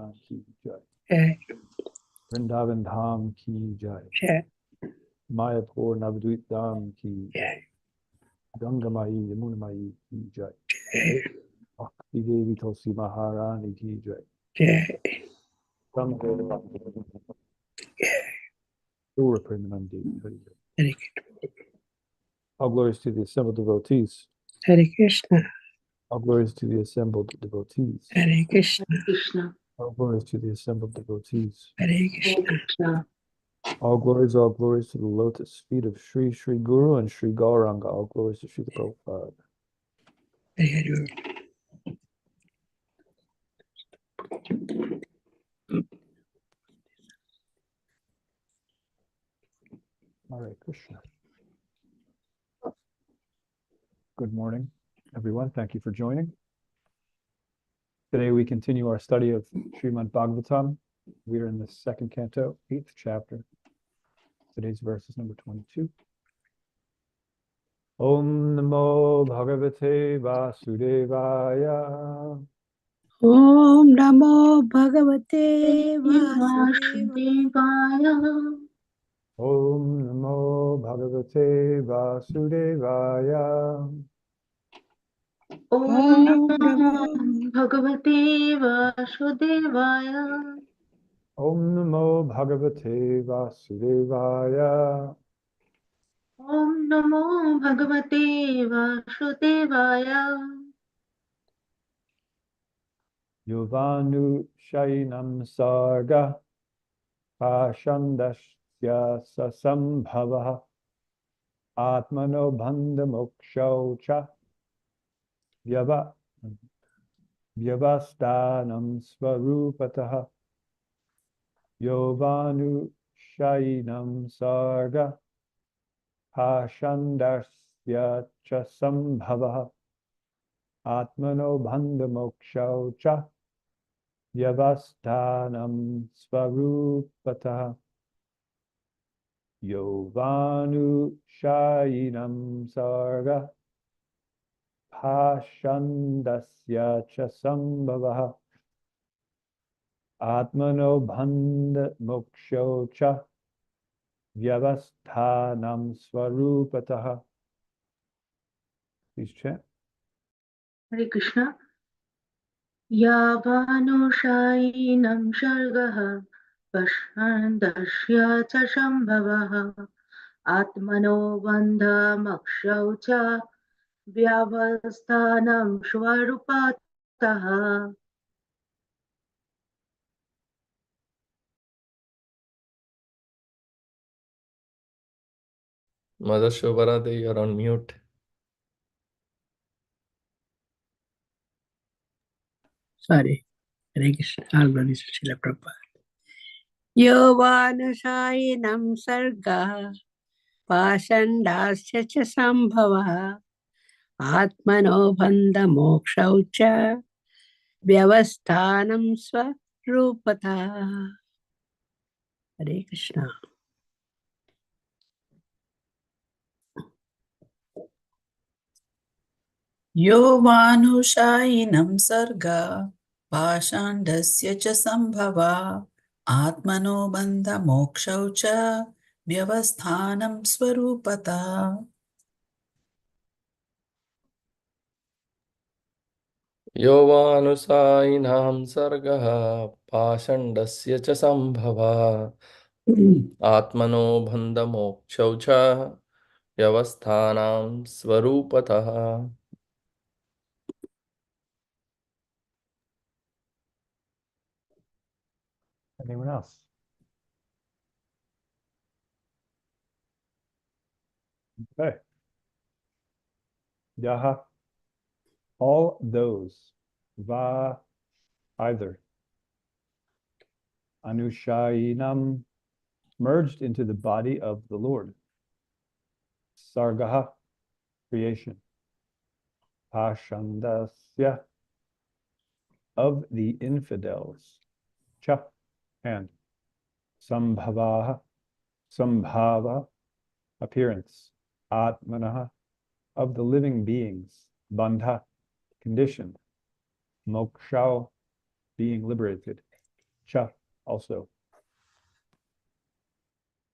Bhagwan ki jai. Jai. Vrindavan Dham ki jai. Jai. Mayapur Navadvip Dham ki jai. Jai. Ganga Mai Yamuna Mai ki jai. Jai. Bhakti Devi Tulsi Maharani ki jai. Jai. Surah Premanandi. Hare Krishna. All glories to the assembled devotees. Hare Krishna. All glories to the assembled devotees. Hare Krishna. Krishna. All glories to the assembled devotees. Hare Krishna. Krishna. All glories to the lotus feet of Sri Sri Guru and Sri Gauranga. All glories to Sri Prabhupada. Hare Hare. Hare Krishna. Good morning, everyone. Thank you for joining. Today we continue our study of Srimad Bhagavatam. We are in the second canto, 8th chapter. Today's verse is number 22. Om Namo Bhagavate Vasudevaya. Om Namo Bhagavate Vasudevaya. Vasudevaya. Om Namo Bhagavate Vasudevaya. Om Namo Bhagavate Vasudevaya. Om Namo Bhagavate Vasudevaya. Om Namo Bhagavate Vasudevaya. Yovanu Shainam Sarga Pashandasya Sasambhava Atmano Bandha Mokshocha Vyavastanam Svarupataha Yovanu Shainam Sarga Pashandasya Sambhava Atmano Bandha Mokshocha Vyavastanam Svarupataha Yovanu Shainam Sarga Pashandasya cha sambhavaha Atmano Bandha Moksho cha Vyavasthanam Swarupataha. Please chant. Hare Krishna. Yavanushayinam shargaha Pashandasya cha shambhavaha Atmano bandha makshau cha Vyavasthanam Shvarupataha. Mother Shobharade, you're on mute. Sorry. Hare Krishna. All glories to Srila Prabhupada. Yovanushayinam sarga pasandasya cha sambhava atmano bandha mokshau cha vyavasthanam swarupatha. Hare Krishna. Yovanushayinam sarga pashandasya cha sambhava atmano bandha mokshau cha vyavasthanam swarupata. Yovanusainam sargaha pashandasya cha sambhava Atmano bandha mokshau cha Vyavasthanam Svarupataha. Anyone else? Okay. Yaha. All those. Va. Either. Anushayinam. Merged into the body of the Lord. Sargaha. Creation. Pashandasya. Of the infidels. Cha. And. Sambhavaha. Sambhava. Appearance. Atmanaha. Of the living beings. Bandha. Conditioned. Mokshao. Being liberated. cha, also.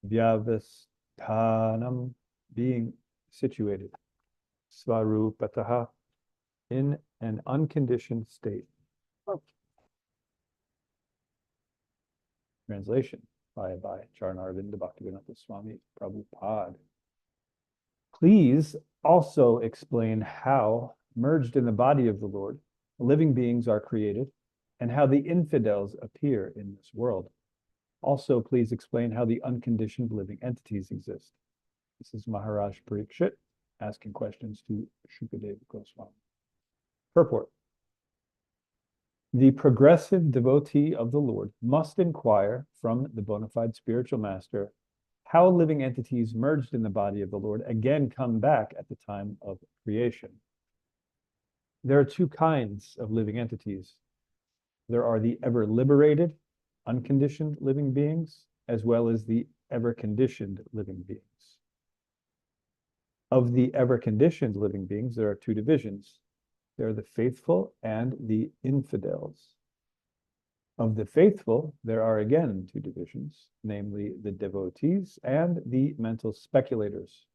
Vyavasthanam, being situated. Svarupataha, in an unconditioned state. Translation by Charanarvinda Bhaktivedanta Swami Prabhupada. Please also explain how, merged in the body of the Lord, living beings are created, and how the infidels appear in this world. Also, please explain how the unconditioned living entities exist. This is Maharaj Parikshit asking questions to Shukadeva Goswami. Purport. The progressive devotee of the Lord must inquire from the bona fide spiritual master how living entities merged in the body of the Lord again come back at the time of creation. There are two kinds of living entities. There are the ever liberated, unconditioned living beings, as well as the ever conditioned living beings. Of the ever conditioned living beings, there are two divisions. There are the faithful and the infidels. Of the faithful, there are again two divisions, namely the devotees and the mental speculators.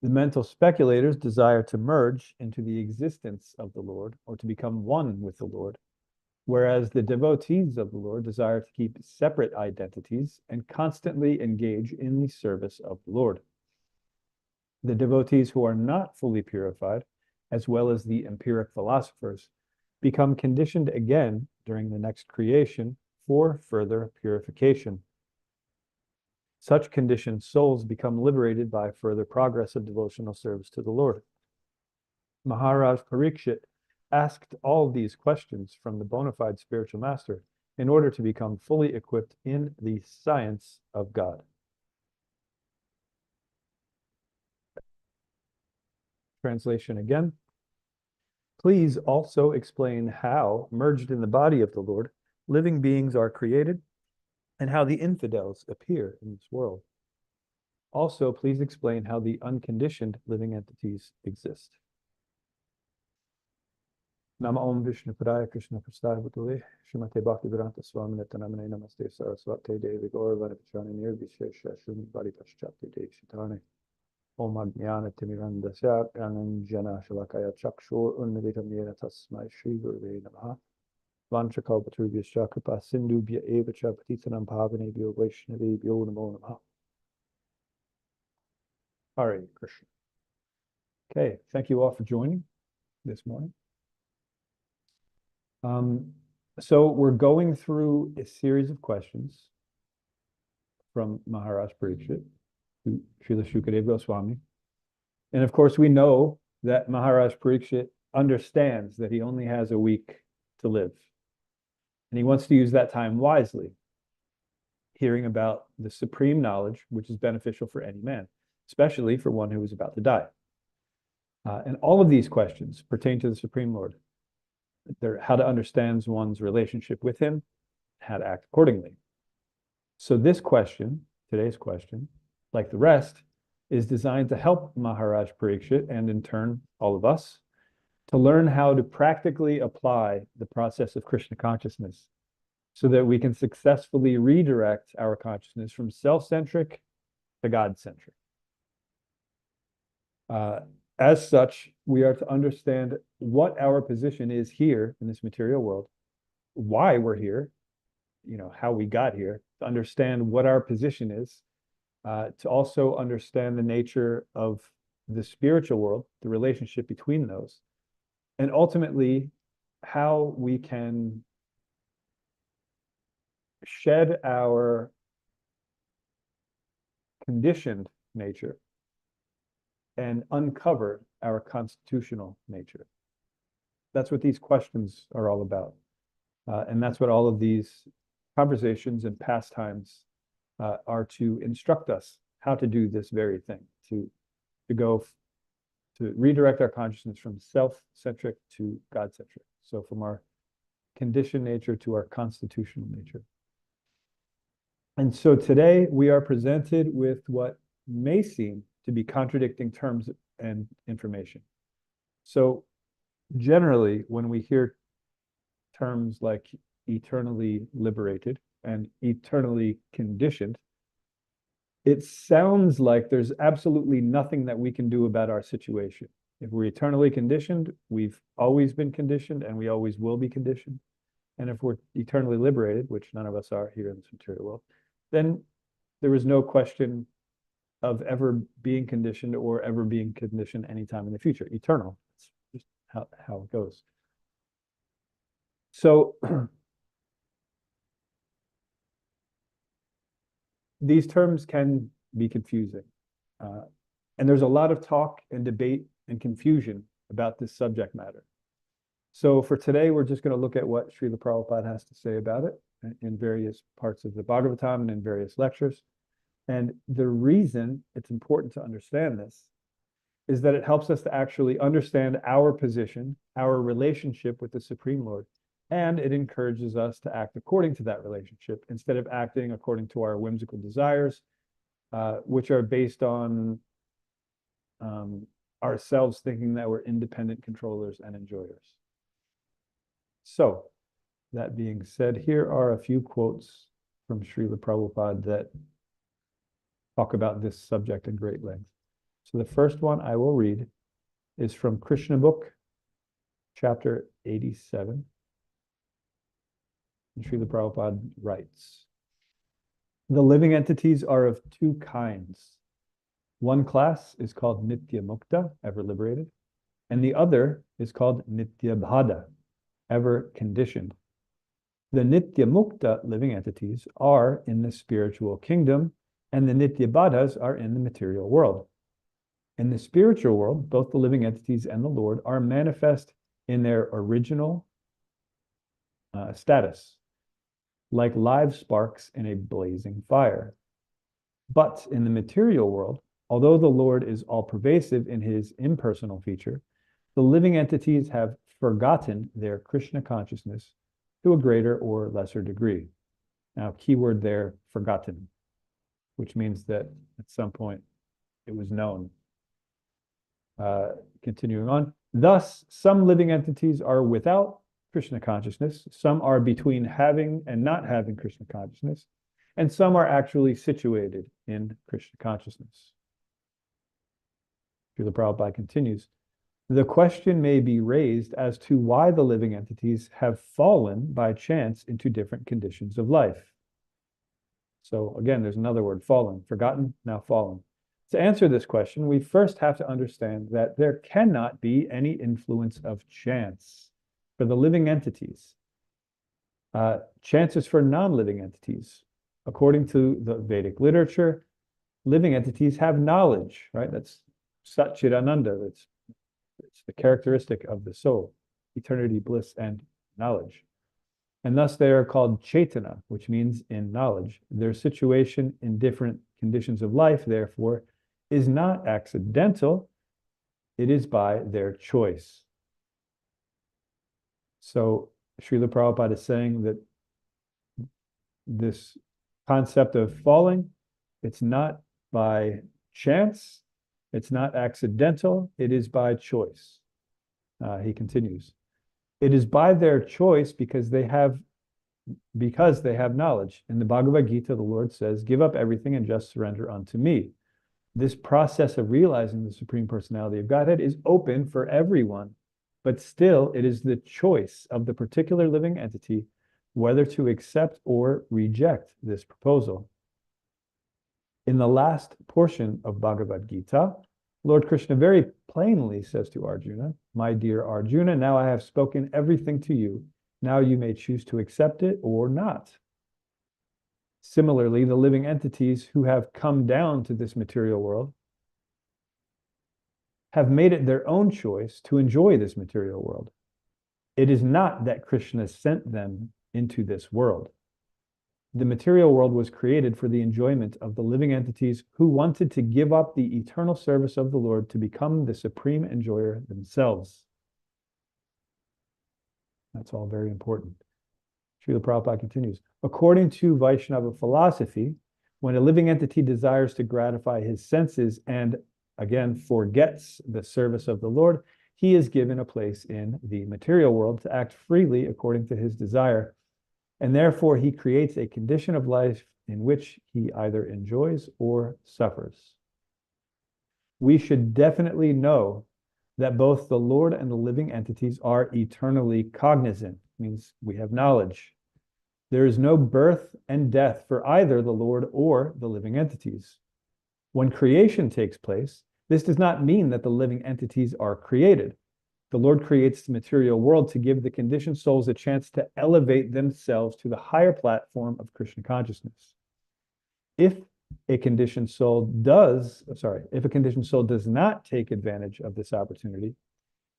The mental speculators desire to merge into the existence of the Lord or to become one with the Lord, whereas the devotees of the Lord desire to keep separate identities and constantly engage in the service of the Lord. The devotees who are not fully purified, as well as the empiric philosophers, become conditioned again during the next creation for further purification. Such conditioned souls become liberated by further progress of devotional service to the Lord. Maharaj Parikshit asked all these questions from the bona fide spiritual master in order to become fully equipped in the science of God. Translation again. Please also explain how, merged in the body of the Lord, living beings are created and how the infidels appear in this world. Also, please explain how the unconditioned living entities exist. Nama Om Vishnu Padaya Krishna Prasthaya Bhutale Srimate Bhaktivedanta Swami Nityanamane Namaste Saraswate Devi Gauravan Vichani Nirvishesha Shuni Bari Paschati De Shitane Om Ajnana Timirandasya Ananjana Shalakaya Chakshur Unmilitam Yena Tasmai Shri Guruve Namaha Vanchakalpaturvyascha Kripa Sindhubhya Eva Cha Patitanam Pavanebhyo Vaishnavebhyo Namo Namaha. Hare Krishna. Okay, thank you all for joining this morning. So we're going through a series of questions from Maharaj Parikshit to Srila Shukadeva Goswami. And of course, we know that Maharaj Parikshit understands that he only has a week to live. And he wants to use that time wisely, hearing about the supreme knowledge, which is beneficial for any man, especially for one who is about to die. And all of these questions pertain to the Supreme Lord. They're how to understand one's relationship with him, how to act accordingly. So this question, today's question, like the rest, is designed to help Maharaj Parikshit and in turn all of us to learn how to practically apply the process of Krishna consciousness so that we can successfully redirect our consciousness from self-centric to God-centric. As such, we are to understand what our position is here in this material world, why we're here, how we got here, to understand what our position is, to also understand the nature of the spiritual world, the relationship between those, and ultimately how we can shed our conditioned nature and uncover our constitutional nature. That's what these questions are all about. And that's what all of these conversations and pastimes are to instruct us how to do this very thing, to redirect our consciousness from self-centric to God-centric. So from our conditioned nature to our constitutional nature. And so today we are presented with what may seem to be contradicting terms and information. So generally, when we hear terms like, eternally liberated and eternally conditioned, it sounds like there's absolutely nothing that we can do about our situation. If we're eternally conditioned, we've always been conditioned and we always will be conditioned. And if we're eternally liberated, which none of us are here in this material world, then there is no question of ever being conditioned or ever being conditioned anytime in the future. Eternal. It's just how it goes. So these terms can be confusing. And there's a lot of talk and debate and confusion about this subject matter. So for today, we're just going to look at what Srila Prabhupada has to say about it in various parts of the Bhagavatam and in various lectures. And the reason it's important to understand this is that it helps us to actually understand our position, our relationship with the Supreme Lord, and it encourages us to act according to that relationship instead of acting according to our whimsical desires, which are based on ourselves thinking that we're independent controllers and enjoyers. So, that being said, here are a few quotes from Srila Prabhupada that talk about this subject in great length. So the first one I will read is from Krishna Book, chapter 87. And Srila Prabhupada writes, "The living entities are of two kinds. One class is called Nitya Mukta, ever liberated, and the other is called Nitya Bhada, ever conditioned. The Nitya Mukta living entities are in the spiritual kingdom, and the Nitya Baddhas are in the material world. In the spiritual world, both the living entities and the Lord are manifest in their original status, like live sparks in a blazing fire. But in the material world, although the Lord is all-pervasive in his impersonal feature, the living entities have forgotten their Krishna consciousness to a greater or lesser degree." Now, keyword there, forgotten, which means that at some point it was known. Continuing on, thus, some living entities are without Krishna consciousness, some are between having and not having Krishna consciousness, and some are actually situated in Krishna consciousness. Srila Prabhupada continues, "The question may be raised as to why the living entities have fallen by chance into different conditions of life." So again, there's another word, fallen, forgotten, now fallen. To answer this question, we first have to understand that there cannot be any influence of chance for the living entities. Chance is for non-living entities. According to the Vedic literature, living entities have knowledge, right? That's Satchidananda. It's the characteristic of the soul, eternity, bliss, and knowledge. And thus they are called Chaitana, which means in knowledge. Their situation in different conditions of life, therefore, is not accidental. It is by their choice. So Srila Prabhupada is saying that this concept of falling, it's not by chance, it's not accidental, it is by choice. He continues, "It is by their choice because they have knowledge. In the Bhagavad Gita, the Lord says, 'Give up everything and just surrender unto me.' This process of realizing the Supreme Personality of Godhead is open for everyone, but still it is the choice of the particular living entity whether to accept or reject this proposal. In the last portion of Bhagavad Gita, Lord Krishna very plainly says to Arjuna, 'My dear Arjuna, now I have spoken everything to you. Now you may choose to accept it or not.' Similarly, the living entities who have come down to this material world have made it their own choice to enjoy this material world. It is not that Krishna sent them into this world. The material world was created for the enjoyment of the living entities who wanted to give up the eternal service of the Lord to become the supreme enjoyer themselves." That's all very important. Srila Prabhupada continues, "According to Vaishnava philosophy, when a living entity desires to gratify his senses and, again, forgets the service of the Lord, he is given a place in the material world to act freely according to his desire. and therefore he creates a condition of life in which he either enjoys or suffers. We should definitely know that both the Lord and the living entities are eternally cognizant, means we have knowledge. There is no birth and death for either the Lord or the living entities. When creation takes place, this does not mean that the living entities are created. The Lord creates the material world to give the conditioned souls a chance to elevate themselves to the higher platform of Krishna consciousness. If a conditioned soul does not take advantage of this opportunity,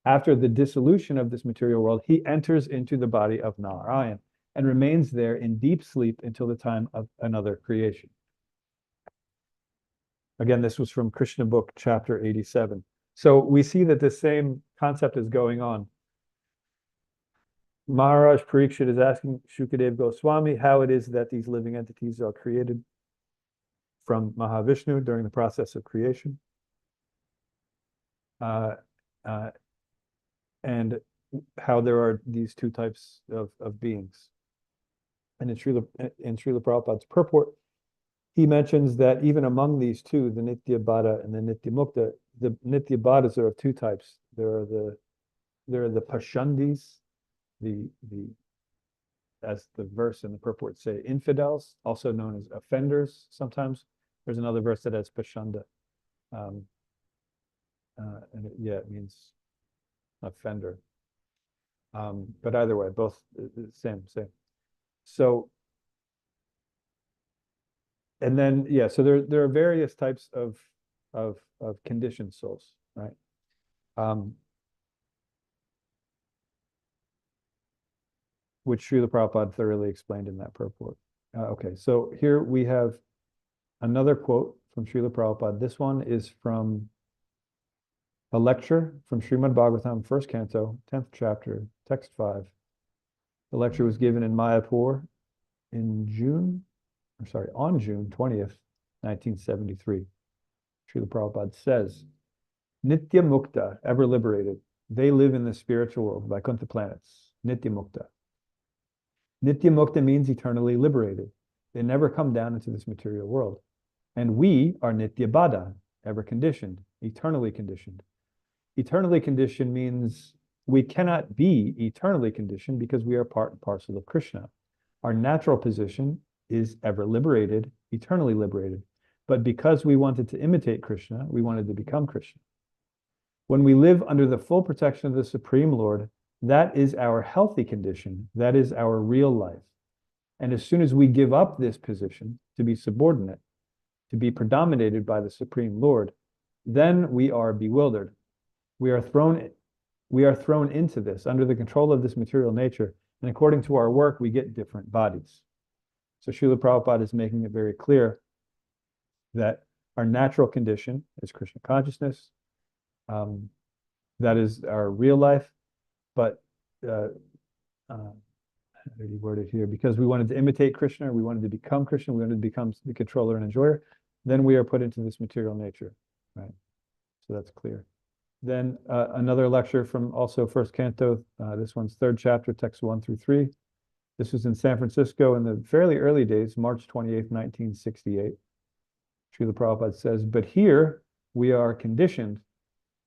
after the dissolution of this material world, he enters into the body of Narayan and remains there in deep sleep until the time of another creation. Again, this was from Krishna book, chapter 87. So we see that the same concept is going on. Maharaj Parikshit is asking Shukadev Goswami how it is that these living entities are created from Mahavishnu during the process of creation. And how there are these two types of beings. And in Srila Prabhupada's purport, he mentions that even among these two, the Nitya Bada and the Nitya Mukta, the Nitya Badas are of two types. There are the Pashandis, as the verse and the purport say, infidels, also known as offenders sometimes. There's another verse that has Pashanda. It means offender. But either way, both same. So, and then so there are various types of conditioned souls, right? Which Srila Prabhupada thoroughly explained in that purport. Okay, so here we have another quote from Srila Prabhupada. This one is from a lecture from Srimad Bhagavatam, 1st Canto, 10th chapter, text 5. The lecture was given in Mayapur on June 20th, 1973. Srila Prabhupada says, Nitya Mukta, ever liberated, they live in the spiritual world, Vaikuntha planets, Nitya Mukta. Nitya Mukta means eternally liberated. They never come down into this material world. And we are Nitya Bada, ever conditioned, eternally conditioned. Eternally conditioned means we cannot be eternally conditioned because we are part and parcel of Krishna. Our natural position is ever liberated, eternally liberated. But because we wanted to imitate Krishna, we wanted to become Krishna. When we live under the full protection of the Supreme Lord, that is our healthy condition. That is our real life. And as soon as we give up this position to be subordinate, to be predominated by the Supreme Lord, then we are bewildered. We are thrown into this, under the control of this material nature, and according to our work, we get different bodies. So Srila Prabhupada is making it very clear that our natural condition is Krishna consciousness. That is our real life, but how did he word it here? Because we wanted to imitate Krishna, we wanted to become Krishna, we wanted to become the controller and enjoyer, then we are put into this material nature, right? So that's clear. Then another lecture from also 1st Canto, this one's 3rd chapter, text 1 through 3. This was in San Francisco in the fairly early days, March 28th, 1968. Srila Prabhupada says, but here we are conditioned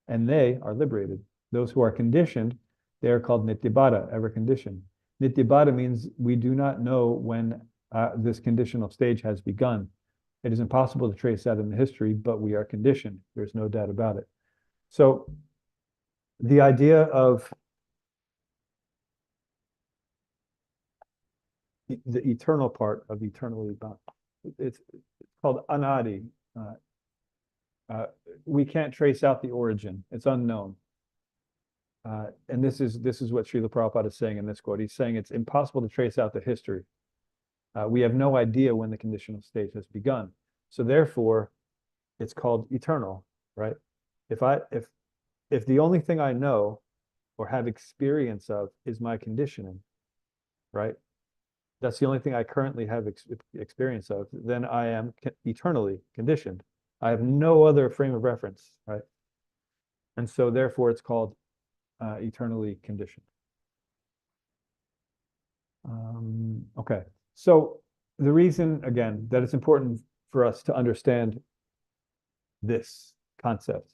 and they are liberated. Those who are conditioned, they are called Nityabada, ever conditioned. Nityabada means we do not know when this conditional stage has begun. It is impossible to trace that in the history, but we are conditioned. There's no doubt about it. So the idea of the eternal part of eternally bound, it's called anadi. We can't trace out the origin. It's unknown. And this is what Srila Prabhupada is saying in this quote. He's saying it's impossible to trace out the history. We have no idea when the conditional state has begun. So therefore, it's called eternal, right? If the only thing I know or have experience of is my conditioning, right? That's the only thing I currently have experience of, then I am eternally conditioned. I have no other frame of reference, right? And so therefore it's called eternally conditioned. Okay, so the reason, again, that it's important for us to understand this concept,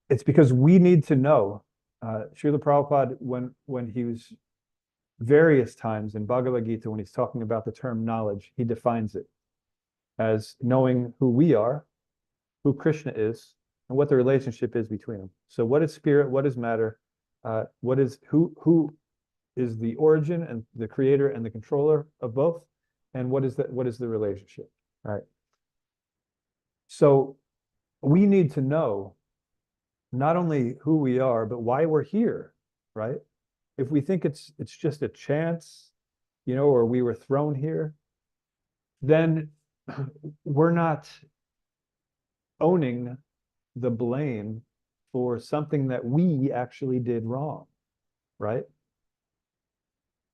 it's because we need to know, Srila Prabhupada, when he was various times in Bhagavad Gita, when he's talking about the term knowledge, he defines it as knowing who we are, who Krishna is, and what the relationship is between them. So what is spirit? What is matter? Who is the origin and the creator and the controller of both? And what is the relationship, right? So we need to know not only who we are, but why we're here, right? If we think it's just a chance, or we were thrown here, then we're not owning the blame for something that we actually did wrong, right?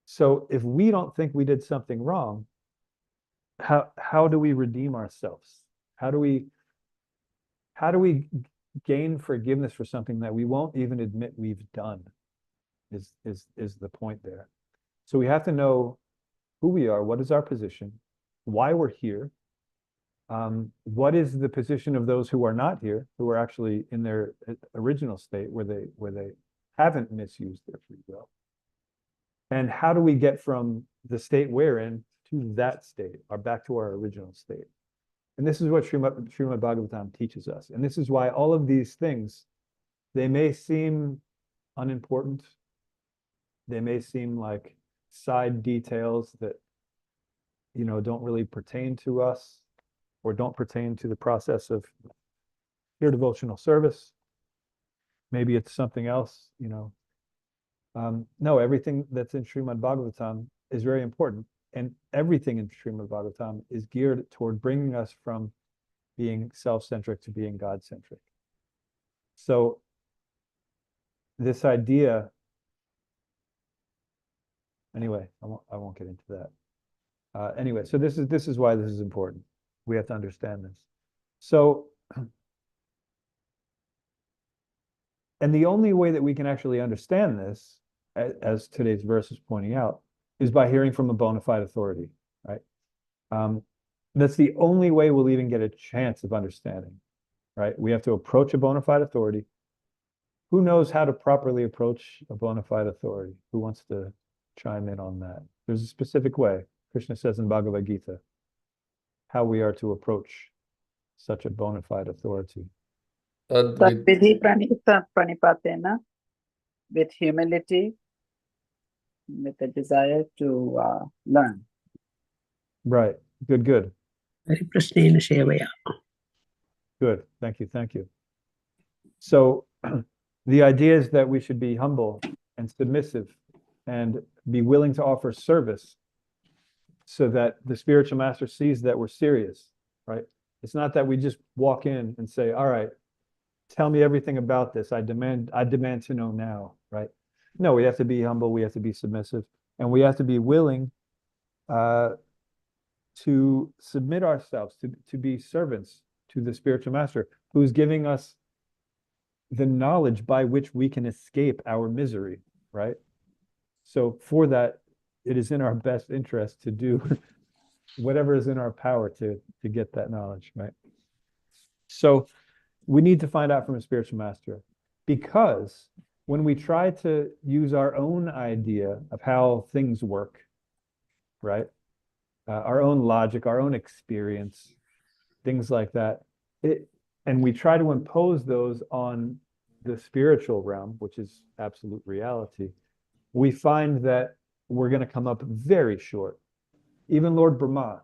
So if we don't think we did something wrong, how do we redeem ourselves? How do we gain forgiveness for something that we won't even admit we've done? Is the point there. So we have to know who we are, what is our position, why we're here, what is the position of those who are not here, who are actually in their original state where they haven't misused their free will, and how do we get from the state we're in to that state, or back to our original state. And this is what Srimad Bhagavatam teaches us. And this is why all of these things, they may seem unimportant, they may seem like side details that don't really pertain to us, or don't pertain to the process of pure devotional service. Maybe it's something else, no, everything that's in Srimad Bhagavatam is very important, and everything in Srimad Bhagavatam is geared toward bringing us from being self-centric to being God-centric. So this idea, anyway, I won't get into that. Anyway, so this is why this is important. We have to understand this. So, and the only way that we can actually understand this, as today's verse is pointing out, is by hearing from a bona fide authority, right? That's the only way we'll even get a chance of understanding, right? We have to approach a bona fide authority. Who knows how to properly approach a bona fide authority? Who wants to chime in on that? There's a specific way. Krishna says in Bhagavad Gita how we are to approach such a bona fide authority. Tadvidhi pranipatena, with humility, with a desire to learn. Right. Good. Hariprasnena Sevaya. Good. Thank you. So the idea is that we should be humble and submissive and be willing to offer service so that the spiritual master sees that we're serious, right? It's not that we just walk in and say, all right, tell me everything about this. I demand to know now, right? No, we have to be humble, we have to be submissive, and we have to be willing to submit ourselves, to be servants to the spiritual master, who's giving us the knowledge by which we can escape our misery, right? So for that, it is in our best interest to do whatever is in our power to get that knowledge, right? So we need to find out from a spiritual master, because when we try to use our own idea of how things work, right? Our own logic, our own experience, things like that, and we try to impose those on the spiritual realm, which is absolute reality, we find that we're going to come up very short. Even Lord Brahma,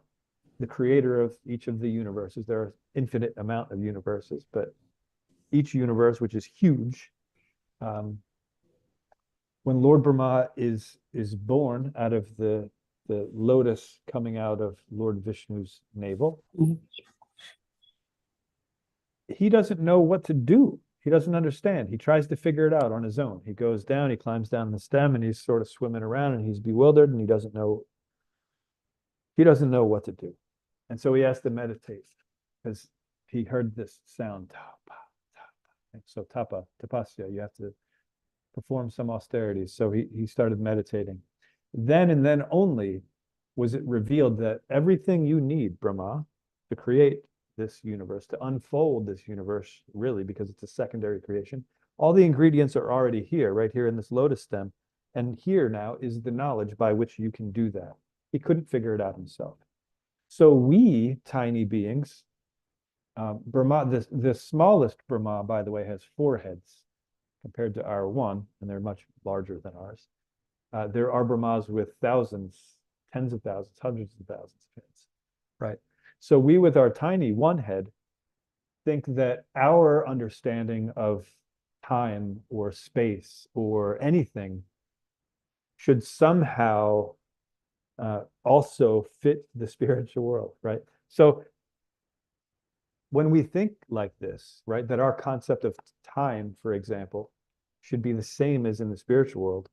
the creator of each of the universes, there are infinite amount of universes, but each universe, which is huge, when Lord Brahma is born out of the lotus coming out of Lord Vishnu's navel, he doesn't know what to do. He doesn't understand. He tries to figure it out on his own. He goes down, he climbs down the stem, and he's sort of swimming around, and he's bewildered, and he doesn't know what to do. And so he has to meditate, because he heard this sound, tapa, tapa. So tapasya, you have to perform some austerities. So he started meditating. Then and then only was it revealed that everything you need, Brahma, to create this universe, to unfold this universe, really, because it's a secondary creation, all the ingredients are already here, right here in this lotus stem. And here now is the knowledge by which you can do that. He couldn't figure it out himself. So we, tiny beings, Brahma, the smallest Brahma, by the way, has 4 heads compared to our 1, and they're much larger than ours. There are Brahmas with thousands, tens of thousands, hundreds of thousands of heads, right? So we, with our tiny 1 head, think that our understanding of time or space or anything should somehow also fit the spiritual world, right? So when we think like this, right, that our concept of time, for example, should be the same as in the spiritual world,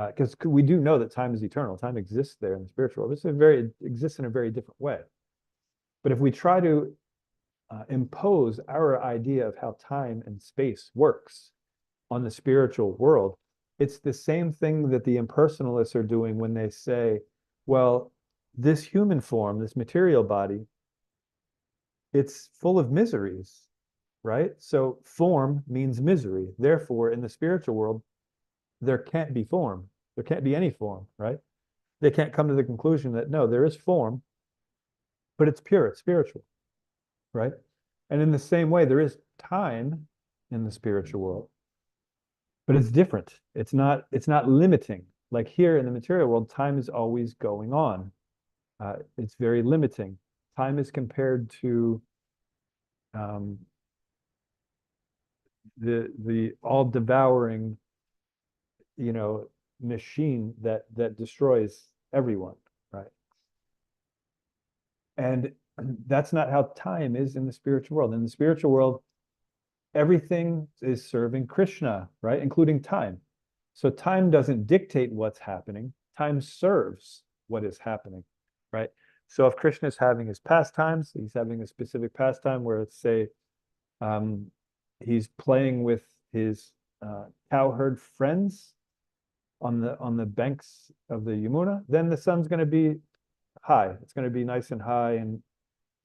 because we do know that time is eternal. Time exists there in the spiritual world. It exists in a very different way. But if we try to impose our idea of how time and space works on the spiritual world, it's the same thing that the impersonalists are doing when they say, well, this human form, this material body, it's full of miseries, right? So form means misery. Therefore, in the spiritual world, there can't be form. There can't be any form, right? They can't come to the conclusion that, no, there is form, but it's pure, it's spiritual, right? And in the same way, there is time in the spiritual world, but it's different. It's not limiting. Like here in the material world, time is always going on. It's very limiting. Time is compared to the all-devouring, machine that destroys everyone, right? And that's not how time is in the spiritual world. In the spiritual world, everything is serving Krishna, right? Including time. So time doesn't dictate what's happening. Time serves what is happening, right? So if Krishna is having his pastimes, he's having a specific pastime where, let's say, he's playing with his cowherd friends on the banks of the Yamuna, then the sun's going to be high. It's going to be nice and high, and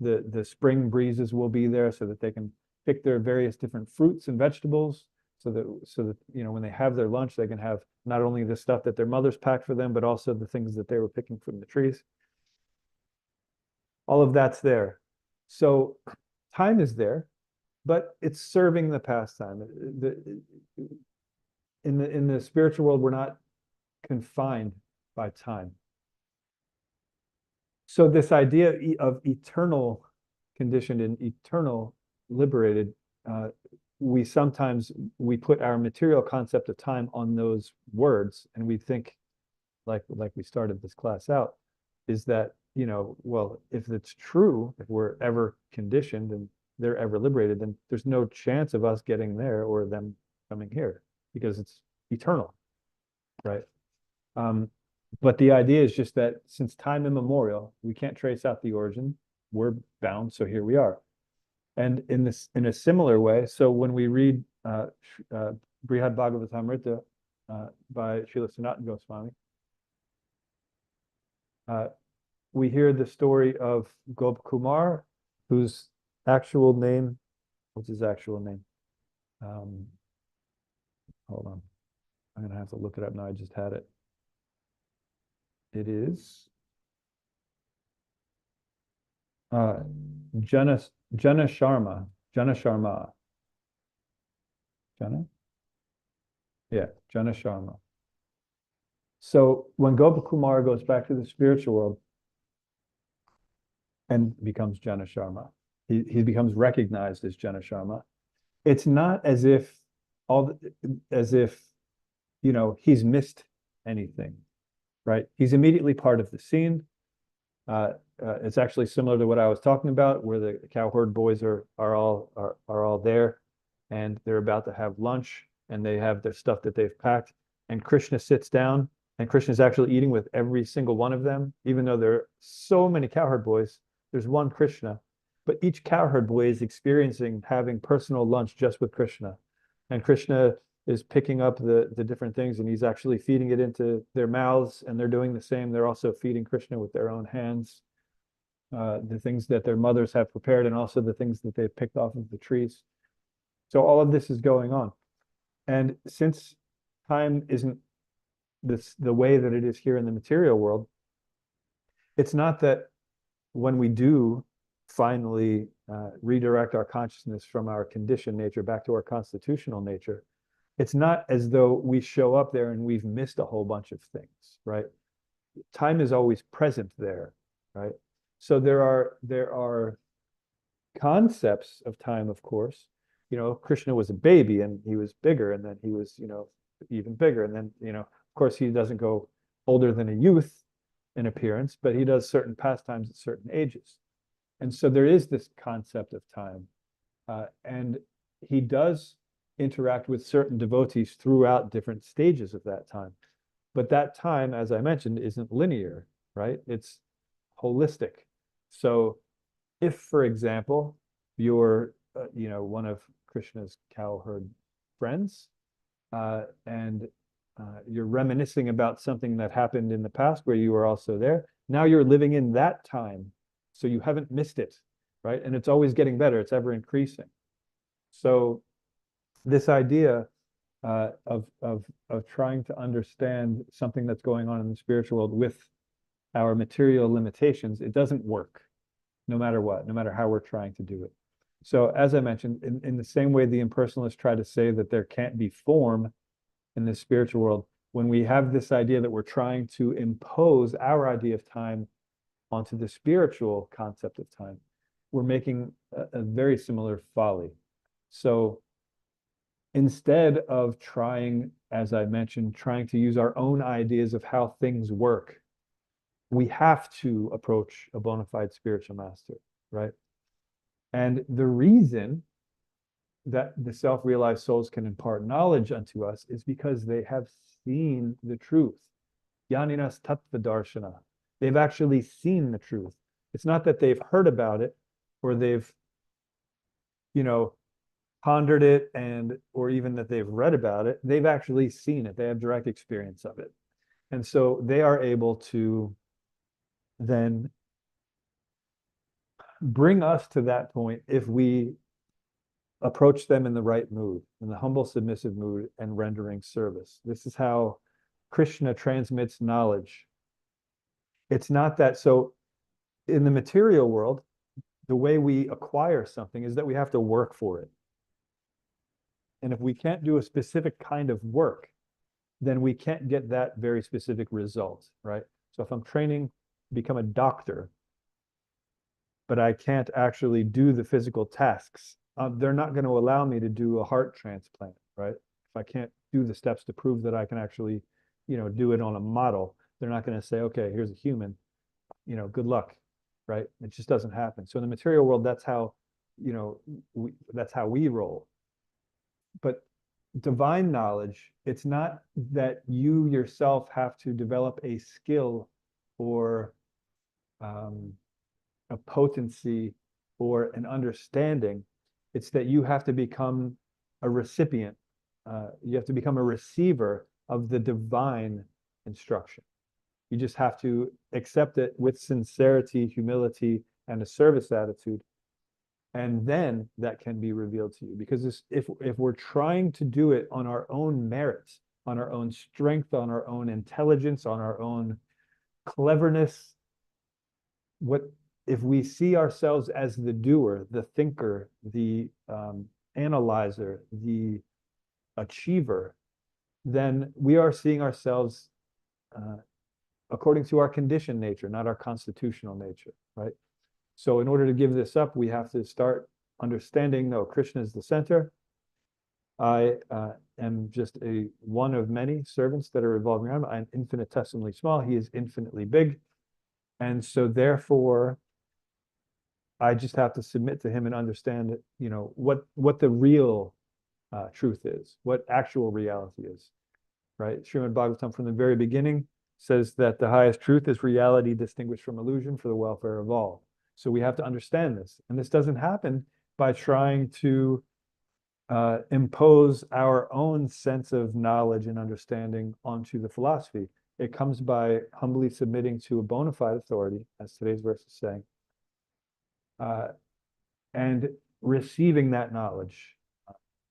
the spring breezes will be there so that they can pick their various different fruits and vegetables, so that when they have their lunch, they can have not only the stuff that their mothers packed for them, but also the things that they were picking from the trees. All of that's there. So time is there, but it's serving the pastime. In the spiritual world, we're not confined by time. So this idea of eternal conditioned and eternal liberated, we put our material concept of time on those words, and we think, like we started this class out, is that, well, if it's true, if we're ever conditioned and they're ever liberated, then there's no chance of us getting there or them coming here, because it's eternal, right? But the idea is just that since time immemorial, we can't trace out the origin, we're bound, so here we are. And in a similar way, so when we read Brihad Bhagavatamrita by Srila Sanatana Goswami, we hear the story of Gopkumar, whose actual name, what's his actual name? Hold on, I'm gonna have to look it up now. I just had it. It is Jana Sharma. Jana Sharma. Jana? Yeah, Jana Sharma. So when Gopakumar goes back to the spiritual world and becomes Jana Sharma, he becomes recognized as Jana Sharma. It's not as if he's missed anything, right? He's immediately part of the scene. It's actually similar to what I was talking about, where the cowherd boys are all there, and they're about to have lunch, and they have their stuff that they've packed, and Krishna sits down, and Krishna's actually eating with every single one of them, even though there are so many cowherd boys. There's one Krishna, but each cowherd boy is experiencing having personal lunch just with Krishna, and Krishna is picking up the different things, and he's actually feeding it into their mouths, and they're doing the same. They're also feeding Krishna with their own hands, the things that their mothers have prepared, and also the things that they've picked off of the trees. So all of this is going on. And since time isn't the way that it is here in the material world, it's not that when we do finally redirect our consciousness from our conditioned nature back to our constitutional nature, it's not as though we show up there and we've missed a whole bunch of things, right? Time is always present there, right? So there are concepts of time, of course. Krishna was a baby and he was bigger, and then he was, even bigger. And then, of course, he doesn't go older than a youth in appearance, but he does certain pastimes at certain ages. And so there is this concept of time. And he does interact with certain devotees throughout different stages of that time. But that time, as I mentioned, isn't linear, right? It's holistic. So if, for example, you're, one of Krishna's cowherd friends, and you're reminiscing about something that happened in the past where you were also there, now you're living in that time. So you haven't missed it, right? And it's always getting better. It's ever increasing. So this idea of trying to understand something that's going on in the spiritual world with our material limitations, it doesn't work, no matter what, no matter how we're trying to do it. So as I mentioned, in the same way the impersonalists try to say that there can't be form in the spiritual world, when we have this idea that we're trying to impose our idea of time onto the spiritual concept of time, we're making a very similar folly. So instead of trying, as I mentioned, trying to use our own ideas of how things work, we have to approach a bona fide spiritual master, right? And the reason that the self-realized souls can impart knowledge unto us is because they have seen the truth. Yaninas tattva darshana. They've actually seen the truth. It's not that they've heard about it or they've, pondered it, or even that they've read about it. They've actually seen it. They have direct experience of it. And so they are able to then bring us to that point if we approach them in the right mood, in the humble, submissive mood, and rendering service. This is how Krishna transmits knowledge. It's not that, so in the material world, the way we acquire something is that we have to work for it. And if we can't do a specific kind of work, then we can't get that very specific result, right? So if I'm training to become a doctor, but I can't actually do the physical tasks, they're not going to allow me to do a heart transplant, right? If I can't do the steps to prove that I can actually, do it on a model, they're not going to say, okay, here's a human, good luck, right? It just doesn't happen. So in the material world, that's how, that's how we roll. But divine knowledge, it's not that you yourself have to develop a skill or a potency or an understanding. It's that you have to become a recipient. You have to become a receiver of the divine instruction. You just have to accept it with sincerity, humility, and a service attitude. And then that can be revealed to you. Because if we're trying to do it on our own merits, on our own strength, on our own intelligence, on our own cleverness, if we see ourselves as the doer, the thinker, the analyzer, the achiever, then we are seeing ourselves according to our conditioned nature, not our constitutional nature, right? So in order to give this up, we have to start understanding, no, Krishna is the center. I am just one of many servants that are revolving around. I'm infinitesimally small. He is infinitely big. And so therefore, I just have to submit to him and understand, what the real truth is, what actual reality is, right? Srimad Bhagavatam from the very beginning says that the highest truth is reality distinguished from illusion for the welfare of all. So we have to understand this. And this doesn't happen by trying to impose our own sense of knowledge and understanding onto the philosophy. It comes by humbly submitting to a bona fide authority, as today's verse is saying, and receiving that knowledge,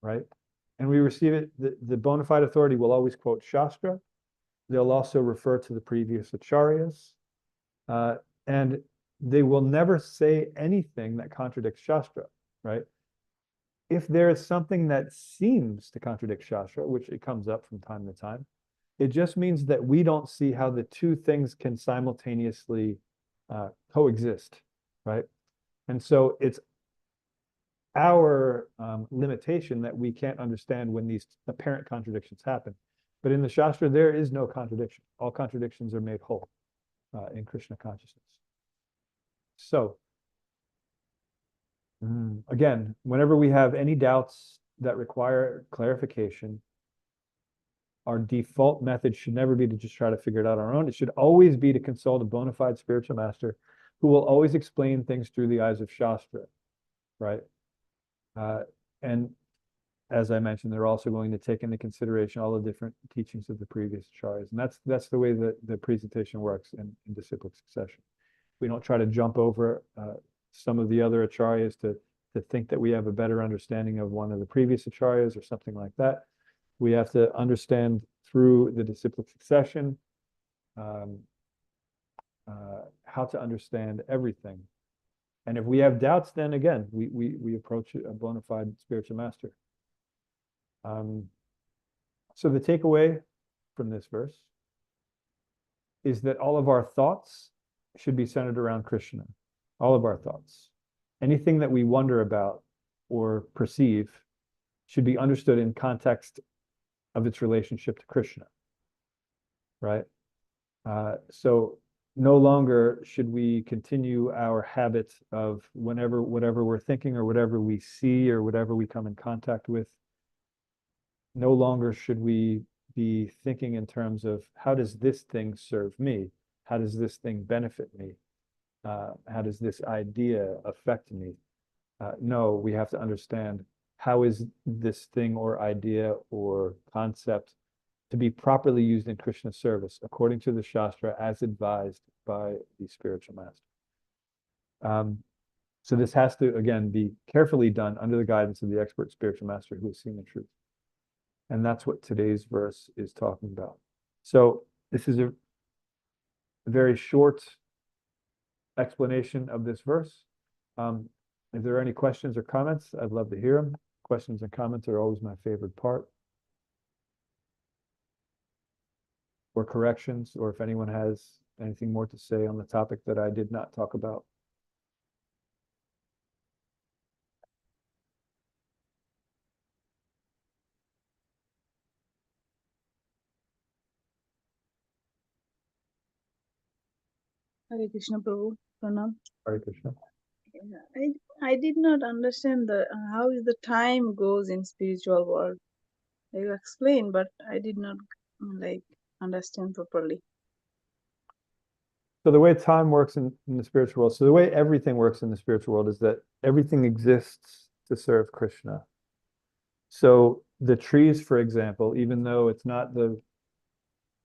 right? And we receive it, the bona fide authority will always quote Shastra. They'll also refer to the previous acharyas, and they will never say anything that contradicts Shastra, right? If there is something that seems to contradict Shastra, which it comes up from time to time, it just means that we don't see how the two things can simultaneously coexist, right? And so it's our limitation that we can't understand when these apparent contradictions happen. But in the Shastra, there is no contradiction. All contradictions are made whole in Krishna consciousness. So, again, whenever we have any doubts that require clarification, our default method should never be to just try to figure it out on our own. It should always be to consult a bona fide spiritual master who will always explain things through the eyes of Shastra, right? And as I mentioned, they're also going to take into consideration all the different teachings of the previous acharyas. And that's the way that the presentation works in disciplic succession. We don't try to jump over some of the other acharyas to think that we have a better understanding of one of the previous acharyas or something like that. We have to understand through the disciplic succession how to understand everything. And if we have doubts, then again, we approach a bona fide spiritual master. So the takeaway from this verse is that all of our thoughts should be centered around Krishna. All of our thoughts. Anything that we wonder about or perceive should be understood in context of its relationship to Krishna, right? So no longer should we continue our habit of whatever we're thinking or whatever we see or whatever we come in contact with. No longer should we be thinking in terms of how does this thing serve me? How does this thing benefit me? How does this idea affect me? No, we have to understand how is this thing or idea or concept to be properly used in Krishna's service according to the Shastra as advised by the spiritual master. So this has to, again, be carefully done under the guidance of the expert spiritual master who has seen the truth. And that's what today's verse is talking about. So this is a very short explanation of this verse. If there are any questions or comments, I'd love to hear them. Questions and comments are always my favorite part. Or corrections, or if anyone has anything more to say on the topic that I did not talk about. Hare Krishna Prabhu, Pranam. Hare Krishna. I did not understand how is the time goes in spiritual world. You explained, but I did not understand properly. So the way time works in the spiritual world, so the way everything works in the spiritual world is that everything exists to serve Krishna. So the trees, for example, even though it's not the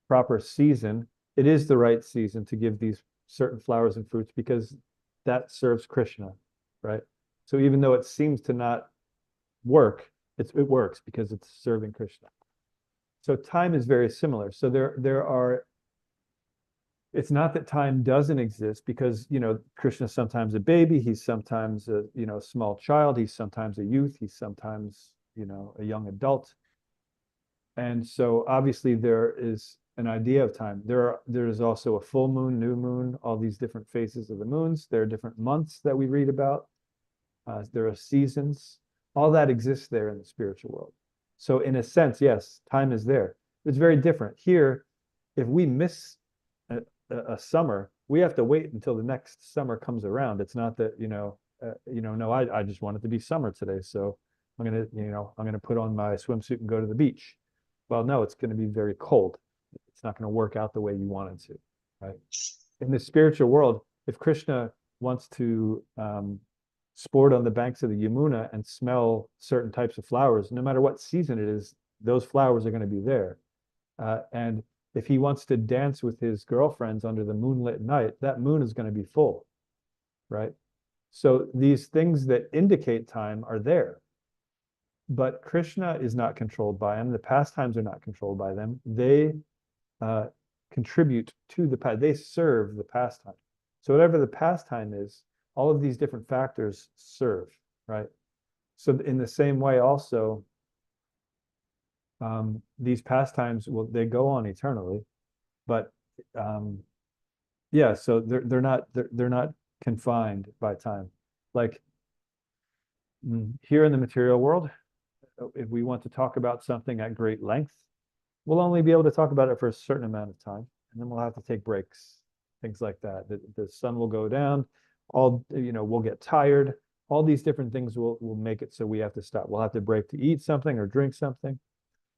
proper season, it is the right season to give these certain flowers and fruits because that serves Krishna, right? So even though it seems to not work, it works because it's serving Krishna. So time is very similar. So there are, it's not that time doesn't exist because, you know, Krishna's sometimes a baby, he's sometimes a, you know, small child, he's sometimes a youth, he's sometimes, you know, a young adult. And so obviously there is an idea of time. There is also a full moon, new moon, all these different phases of the moons. There are different months that we read about. There are seasons. All that exists there in the spiritual world. So in a sense, yes, time is there. It's very different. Here, if we miss a summer, we have to wait until the next summer comes around. It's not that, no, I just want it to be summer today. So I'm going to put on my swimsuit and go to the beach. Well, no, it's going to be very cold. It's not going to work out the way you want it to, right? In the spiritual world, if Krishna wants to sport on the banks of the Yamuna and smell certain types of flowers, no matter what season it is, those flowers are going to be there. And if he wants to dance with his girlfriends under the moonlit night, that moon is going to be full, right? So these things that indicate time are there. But Krishna is not controlled by them. The pastimes are not controlled by them. They contribute to the past. They serve the pastime. So whatever the pastime is, all of these different factors serve, right? So in the same way also, these pastimes they go on eternally, but yeah, so they're not confined by time. Like here in the material world, if we want to talk about something at great length, we'll only be able to talk about it for a certain amount of time, and then we'll have to take breaks, things like that. The sun will go down, we'll get tired. All these different things will make it so we have to stop. We'll have to break to eat something or drink something.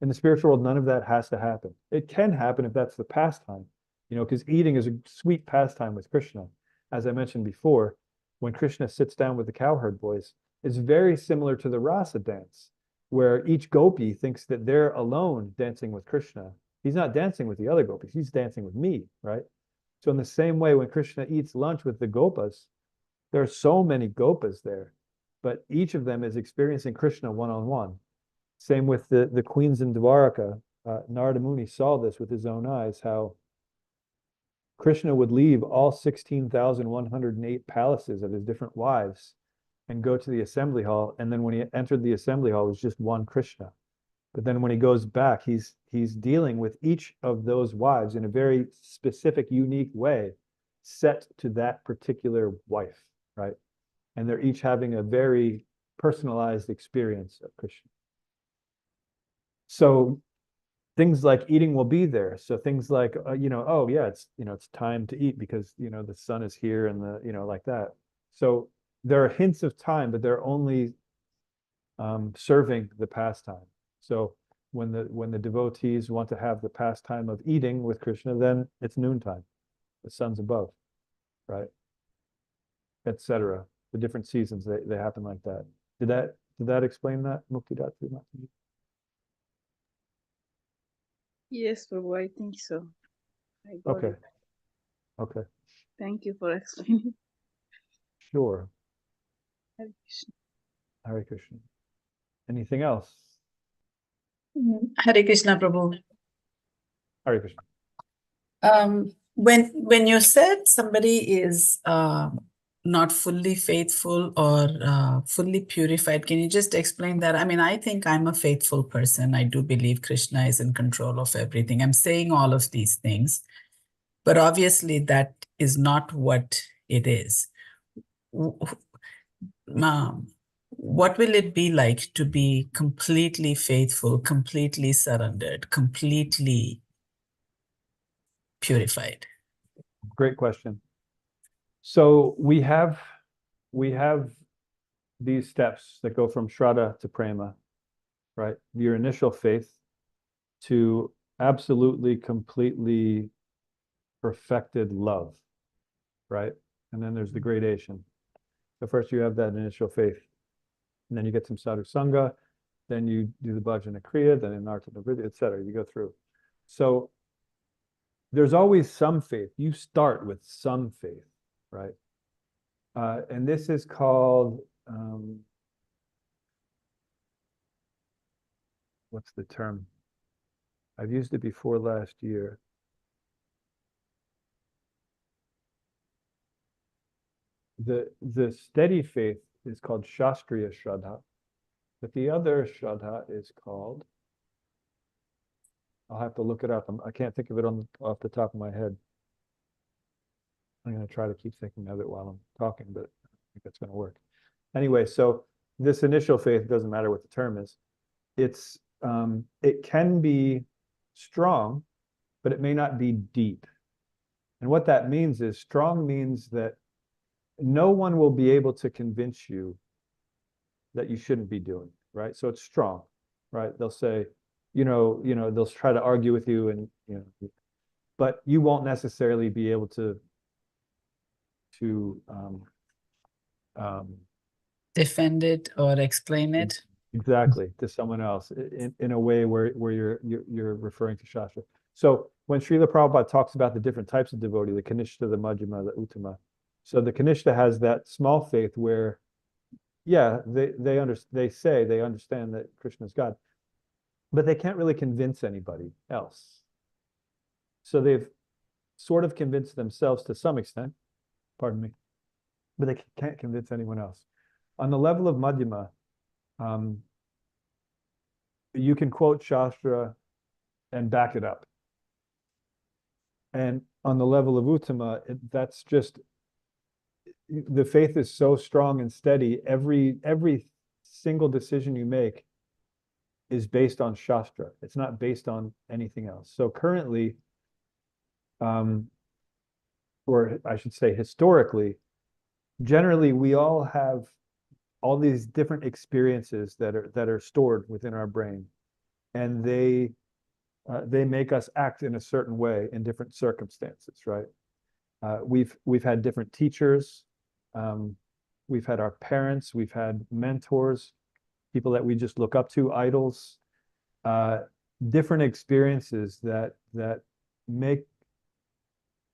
In the spiritual world, none of that has to happen. It can happen if that's the pastime, because eating is a sweet pastime with Krishna. As I mentioned before, when Krishna sits down with the cowherd boys, it's very similar to the rasa dance, where each gopi thinks that they're alone dancing with Krishna. He's not dancing with the other gopis, he's dancing with me, right? So in the same way, when Krishna eats lunch with the gopas, there are so many gopas there, but each of them is experiencing Krishna one-on-one. Same with the queens in Dwaraka. Narada Muni saw this with his own eyes, how Krishna would leave all 16,108 palaces of his different wives and go to the assembly hall. And then when he entered the assembly hall, it was just one Krishna. But then when he goes back, he's dealing with each of those wives in a very specific, unique way, set to that particular wife, right? And they're each having a very personalized experience of Krishna. So things like eating will be there. So things like, oh yeah, it's time to eat because, the sun is here and like that. So there are hints of time, but they're only serving the pastime. So when the devotees want to have the pastime of eating with Krishna, then it's noontime. The sun's above, right? Etc. The different seasons, they happen like that. Did that explain that, Mukti-Datu Mataji? Yes, Prabhu, I think so. I got Okay. it. Okay. Thank you for explaining. Sure. Hare Krishna. Hare Krishna. Anything else? Hare Krishna, Prabhu. Hare Krishna. When you said somebody is not fully faithful or fully purified, can you just explain that? I mean, I think I'm a faithful person. I do believe Krishna is in control of everything. I'm saying all of these things, but obviously that is not what it is. What will it be like to be completely faithful, completely surrendered, completely purified? Great question. So we have these steps that go from Shraddha to Prema, right? Your initial faith to absolutely, completely perfected love, right? And then there's the gradation. So first you have that initial faith, and then you get some sadhu sangha, then you do the bhajana kriya, then anartha nivritti, etc. You go through. So there's always some faith. You start with some faith, right? And this is called, what's the term? I've used it before last year. The steady faith is called Shastriya Shraddha, but the other Shraddha is called, I'll have to look it up. I can't think of it off the top of my head. I'm going to try to keep thinking of it while I'm talking, but I think that's going to work. Anyway, so this initial faith, doesn't matter what the term is, it can be strong, but it may not be deep. And what that means is strong means that no one will be able to convince you that you shouldn't be doing, right? So it's strong, right? They'll say, they'll try to argue with you and, but you won't necessarily be able to defend it or explain it. Exactly, to someone else in a way where you're referring to Shastra. So when Srila Prabhupada talks about the different types of devotee, the Kanishta, the Majjhima, the Uttama, so the Kanishta has that small faith where, yeah, they say they understand that Krishna is God, but they can't really convince anybody else. So they've sort of convinced themselves to some extent, pardon me, but they can't convince anyone else. On the level of Madhyama, you can quote Shastra and back it up. And on the level of Uttama, that's just, the faith is so strong and steady. Every single decision you make is based on Shastra. It's not based on anything else. So currently, or I should say historically, generally we all have all these different experiences that are stored within our brain, and they make us act in a certain way in different circumstances, right? We've had different teachers, we've had our parents, we've had mentors, people that we just look up to, idols, different experiences that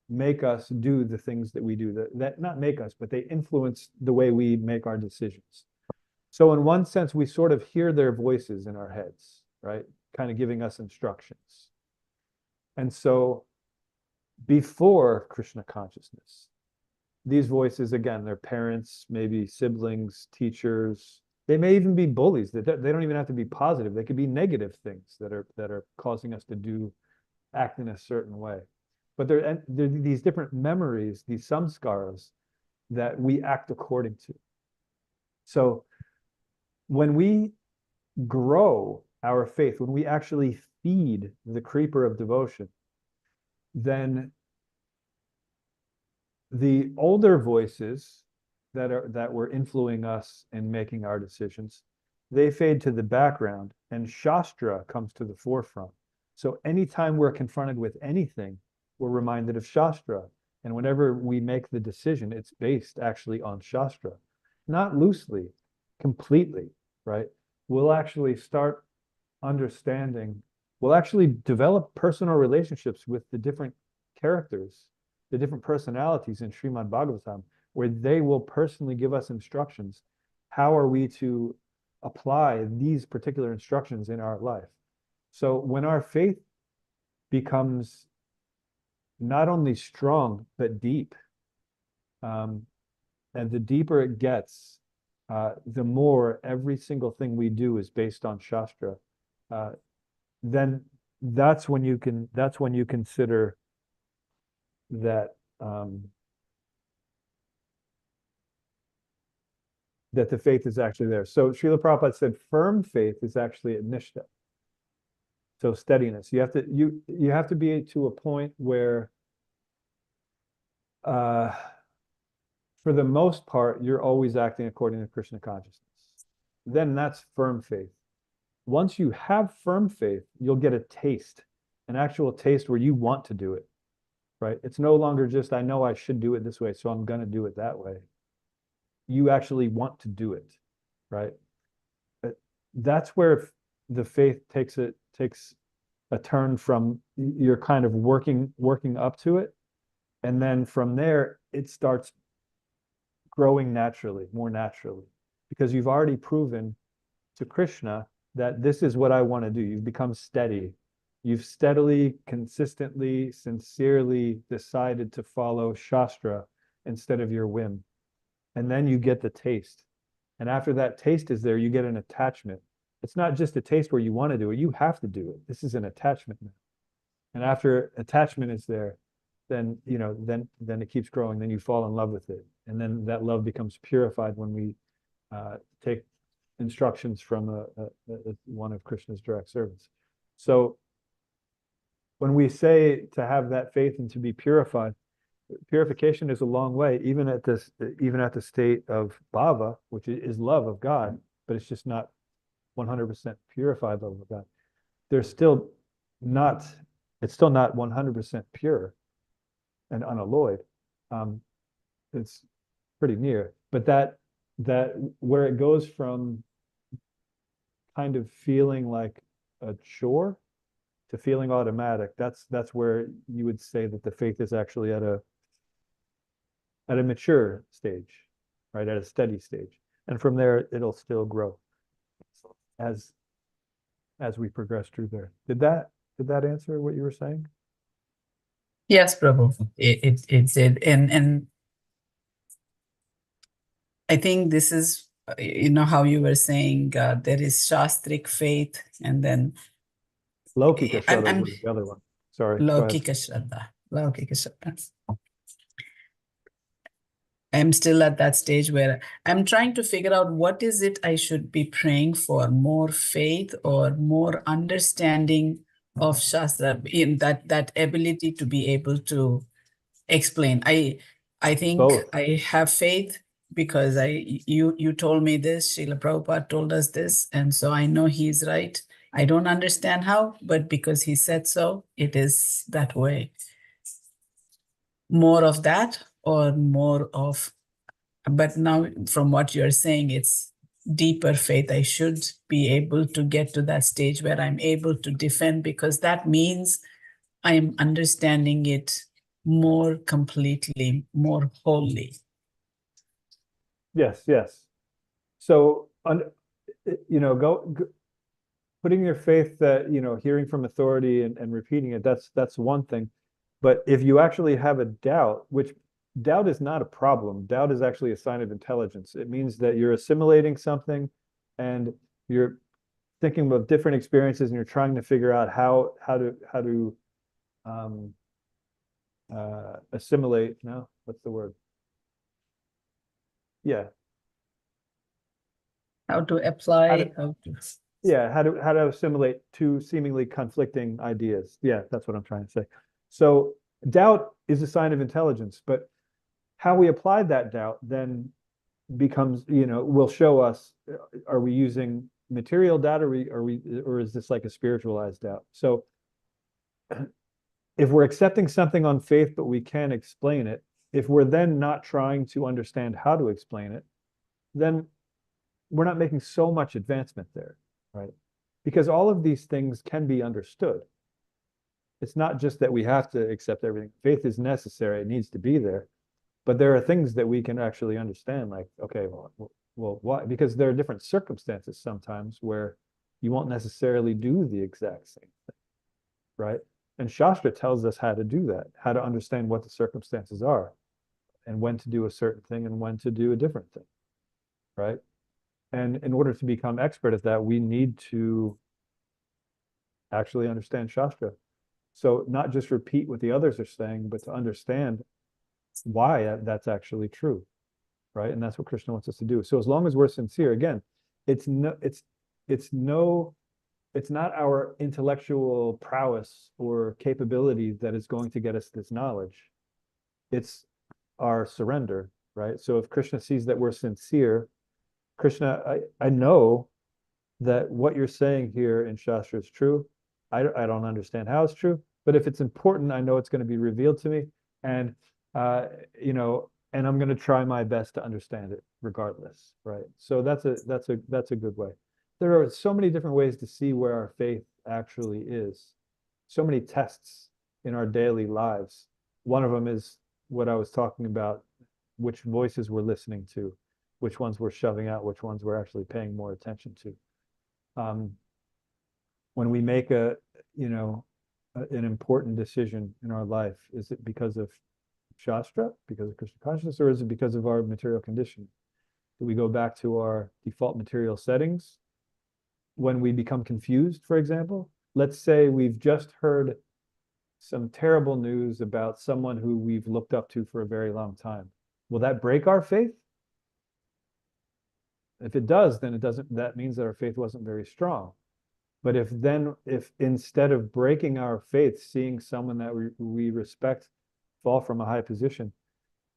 make us do the things that we do, that not make us, but they influence the way we make our decisions. So in one sense, we sort of hear their voices in our heads, right? Kind of giving us instructions. And so before Krishna consciousness, these voices, again, their parents, maybe siblings, teachers, they may even be bullies. They don't even have to be positive. They could be negative things that are causing us to act in a certain way. But there are these different memories, these samskaras that we act according to. So when we grow our faith, when we actually feed the creeper of devotion, then the older voices that were influencing us in making our decisions, they fade to the background, and Shastra comes to the forefront. So anytime we're confronted with anything, we're reminded of Shastra. And whenever we make the decision, it's based actually on Shastra, not loosely, completely, right? We'll actually start understanding, we'll actually develop personal relationships with the different characters, the different personalities in Srimad Bhagavatam, where they will personally give us instructions. How are we to apply these particular instructions in our life? So when our faith becomes not only strong, but deep, and the deeper it gets, the more every single thing we do is based on Shastra, then that's when you consider that that the faith is actually there. So Srila Prabhupada said firm faith is actually a nishta. So steadiness. You have to be to a point where for the most part, you're always acting according to Krishna consciousness. Then that's firm faith. Once you have firm faith, you'll get a taste, an actual taste where you want to do it, right? It's no longer just, I know I should do it this way, so I'm going to do it that way. You actually want to do it, right? But that's where the faith takes a turn from you're kind of working up to it. And then from there, it starts growing naturally, more naturally, because you've already proven to Krishna that this is what I want to do. You've become steady. You've steadily, consistently, sincerely decided to follow Shastra instead of your whim. And then you get the taste. And after that taste is there, you get an attachment. It's not just a taste where you want to do it, you have to do it. This is an attachment now. And after attachment is there, then then it keeps growing, then you fall in love with it. And then that love becomes purified when we take instructions from one of Krishna's direct servants. So when we say to have that faith and to be purified, purification is a long way, even at the state of bhava, which is love of God, but it's just not 100% purified love of God. It's still not 100% pure and unalloyed. It's pretty near, but that where it goes from kind of feeling like a chore to feeling automatic, that's where you would say that the faith is actually at a mature stage, right? At a steady stage. And from there, it'll still grow as we progress through there. Did that answer what you were saying? Yes, Prabhu, it did. And I think this is, how you were saying there is Shastric faith, and then Laukika I'm Shraddha was the other one. Sorry, go ahead. Laukika Shraddha. Laukika Shraddha. I'm still at that stage where I'm trying to figure out what is it I should be praying for, more faith or more understanding of Shastra, in that ability to be able to explain. I think Both. I have faith because you told me this, Srila Prabhupada told us this, and so I know he's right. I don't understand how, but because he said so, it is that way. More of that or more of, but now from what you're saying, it's deeper faith. I should be able to get to that stage where I'm able to defend, because that means I am understanding it more completely, more wholly. Yes. So, putting your faith that, hearing from authority and repeating it, that's one thing. But if you actually have a doubt, which doubt is not a problem, doubt is actually a sign of intelligence. It means that you're assimilating something and you're thinking of different experiences and you're trying to figure out how to assimilate. No, what's the word? Yeah. How to apply, Yeah, how to assimilate two seemingly conflicting ideas. Yeah, that's what I'm trying to say. So doubt is a sign of intelligence, but how we apply that doubt then becomes, will show us, are we using material doubt, or is this like a spiritualized doubt? So if we're accepting something on faith, but we can't explain it, if we're then not trying to understand how to explain it, then we're not making so much advancement there, right? Because all of these things can be understood. It's not just that we have to accept everything. Faith is necessary, it needs to be there. But there are things that we can actually understand, like, okay, well, why? Because there are different circumstances sometimes where you won't necessarily do the exact same thing, right? And Shastra tells us how to do that, how to understand what the circumstances are and when to do a certain thing and when to do a different thing, right? And in order to become expert at that, we need to actually understand Shastra. So not just repeat what the others are saying, but to understand why that's actually true, right? And that's what Krishna wants us to do. So as long as we're sincere, again, it's not our intellectual prowess or capability that is going to get us this knowledge. It's our surrender, right? So if Krishna sees that we're sincere, Krishna, I know that what you're saying here in Shastra is true. I don't understand how it's true, but if it's important, I know it's going to be revealed to me, and and I'm going to try my best to understand it regardless, right? So that's a good way. There are so many different ways to see where our faith actually is. So many tests in our daily lives. One of them is what I was talking about, which voices we're listening to, which ones we're shoving out, which ones we're actually paying more attention to. When we make an important decision in our life, is it because of Shastra, because of Krishna consciousness, or is it because of our material condition? Do we go back to our default material settings when we become confused, for example? Let's say we've just heard some terrible news about someone who we've looked up to for a very long time. Will that break our faith? If it does, then that means that our faith wasn't very strong. But if instead of breaking our faith, seeing someone that we respect fall from a high position,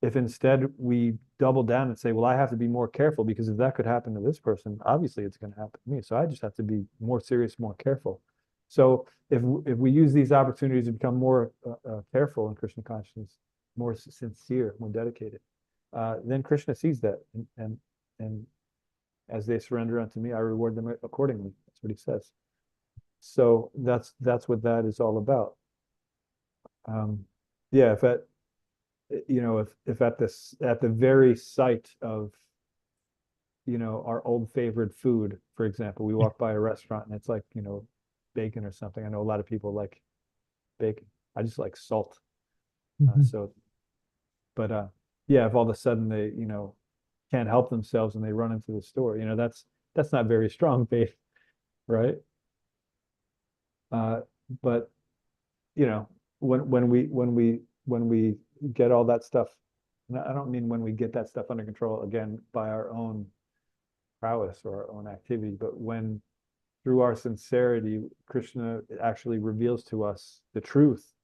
if instead we double down and say, well, I have to be more careful, because if that could happen to this person, obviously it's going to happen to me. So I just have to be more serious, more careful. So if we use these opportunities to become more careful in Krishna consciousness, more sincere, more dedicated, then Krishna sees that, and and as they surrender unto me, I reward them accordingly. That's what he says. So that's what that is all about. Yeah, if at if at the very sight of our old favorite food, for example, we walk by a restaurant and it's like bacon or something. I know a lot of people like bacon. I just like salt. But yeah, if all of a sudden they can't help themselves and they run into the store, that's not very strong faith, right? But when we get all that stuff, and I don't mean when we get that stuff under control again by our own prowess or our own activity, but when through our sincerity, Krishna actually reveals to us the truth,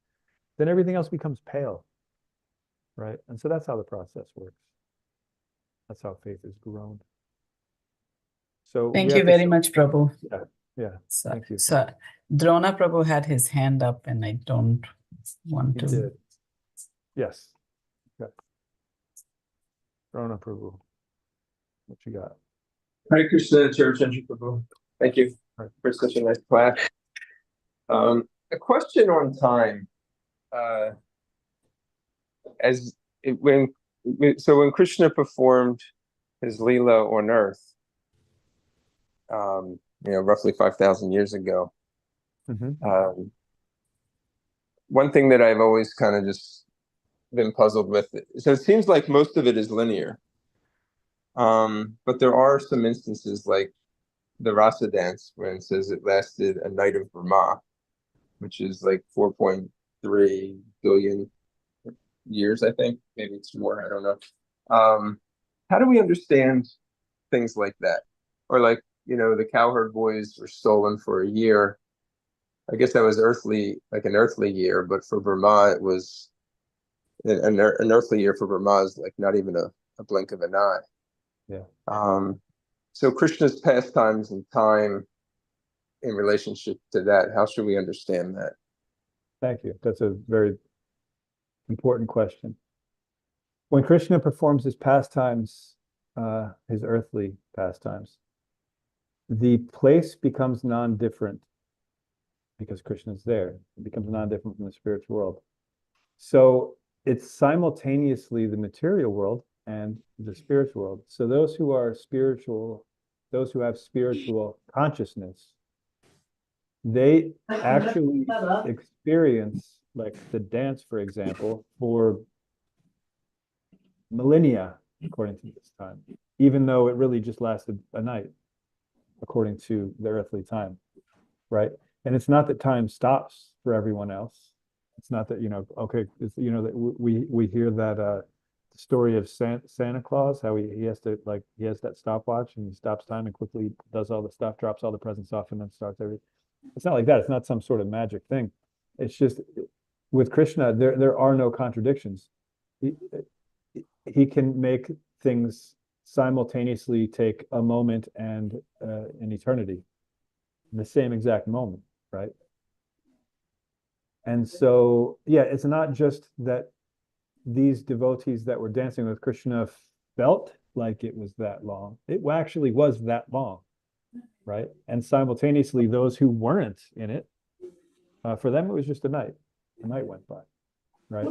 then everything else becomes pale, right? And so that's how the process works. That's how faith is grown. So Thank you very much, Prabhu. Yeah. So, Thank you. so Drona Prabhu had his hand up, and I don't want He to. did. Yes. Okay. Rona Prabhu, what you got? Hare Krishna, Church Prabhu. Thank you for such a nice class. A question on time. When Krishna performed his Leela on earth, roughly 5,000 years ago, one thing that I've always kind of just been puzzled with, so it seems like most of it is linear. But there are some instances like the Rasa dance, where it says it lasted a night of Brahma, which is like 4.3 billion years, I think. Maybe it's more, I don't know. How do we understand things like that? Or like, the cowherd boys were stolen for a year. I guess that was an earthly year, but for Brahma, it was an earthly year for Brahma is like not even a blink of an eye. Yeah. So Krishna's pastimes and time in relationship to that, how should we understand that? Thank you. That's a very important question. When Krishna performs his pastimes, his earthly pastimes, the place becomes non-different because Krishna's there. It becomes non-different from the spiritual world. So it's simultaneously the material world and the spiritual world. So those who are spiritual, those who have spiritual consciousness, they actually experience, like the dance, for example, for millennia, according to this time, even though it really just lasted a night, according to the earthly time, right? And it's not that time stops for everyone else. It's not that, okay, it's, that we hear that story of Santa Claus, how he has that stopwatch and he stops time and quickly does all the stuff, drops all the presents off, and then starts everything. It's not like that. It's not some sort of magic thing. It's just with Krishna, there are no contradictions. He can make things simultaneously take a moment and an eternity in the same exact moment, right? And so, yeah, it's not just that these devotees that were dancing with Krishna felt like it was that long. It actually was that long, right? And simultaneously, those who weren't in it, for them, it was just a night. A night went by, right?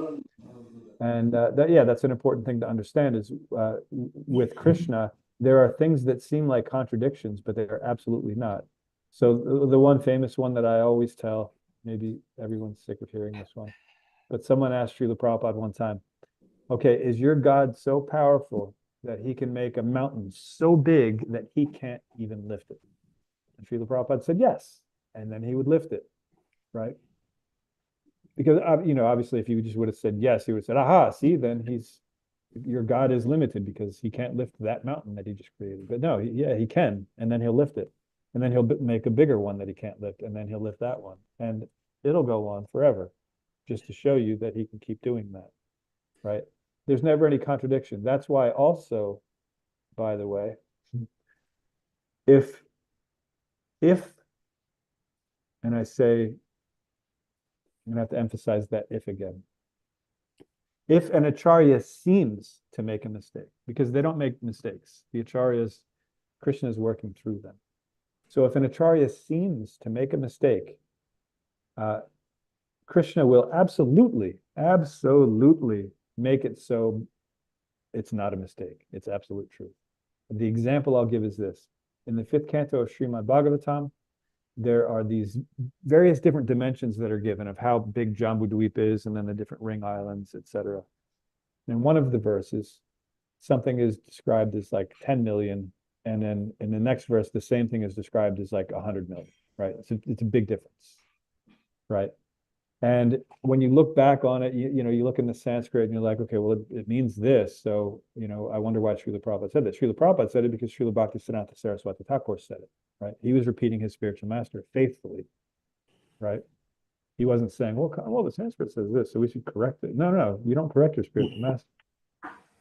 And that's an important thing to understand is with Krishna, there are things that seem like contradictions, but they are absolutely not. So the one famous one that I always tell, maybe everyone's sick of hearing this one, but someone asked Srila Prabhupada one time, okay, is your God so powerful that he can make a mountain so big that he can't even lift it? And Srila Prabhupada said yes, and then he would lift it, right? Because, obviously, if you just would have said yes, he would have said, aha, see, then your God is limited because he can't lift that mountain that he just created. But no, he can, and then he'll lift it. And then he'll make a bigger one that he can't lift, and then he'll lift that one. And it'll go on forever, just to show you that he can keep doing that, right? There's never any contradiction. That's why also, by the way, if, and I say, I'm gonna have to emphasize that if again. If an acharya seems to make a mistake, because they don't make mistakes. The acharyas, Krishna is working through them. So if an acharya seems to make a mistake, Krishna will absolutely make it so it's not a mistake. It's absolute truth. The example I'll give is this. In the 5th canto of Srimad Bhagavatam, there are these various different dimensions that are given of how big Jambudweep is, and then the different ring islands, etc. In one of the verses, something is described as like 10 million, and then in the next verse, the same thing is described as like 100 million, right? It's a big difference, right? And when you look back on it, you look in the Sanskrit and you're like, okay, well, it means this. So, I wonder why Srila Prabhupada said that. Srila Prabhupada said it because Srila Bhaktisiddhanta Saraswati Thakur said it, right? He was repeating his spiritual master faithfully, right? He wasn't saying, well, the Sanskrit says this, so we should correct it. No, you don't correct your spiritual master.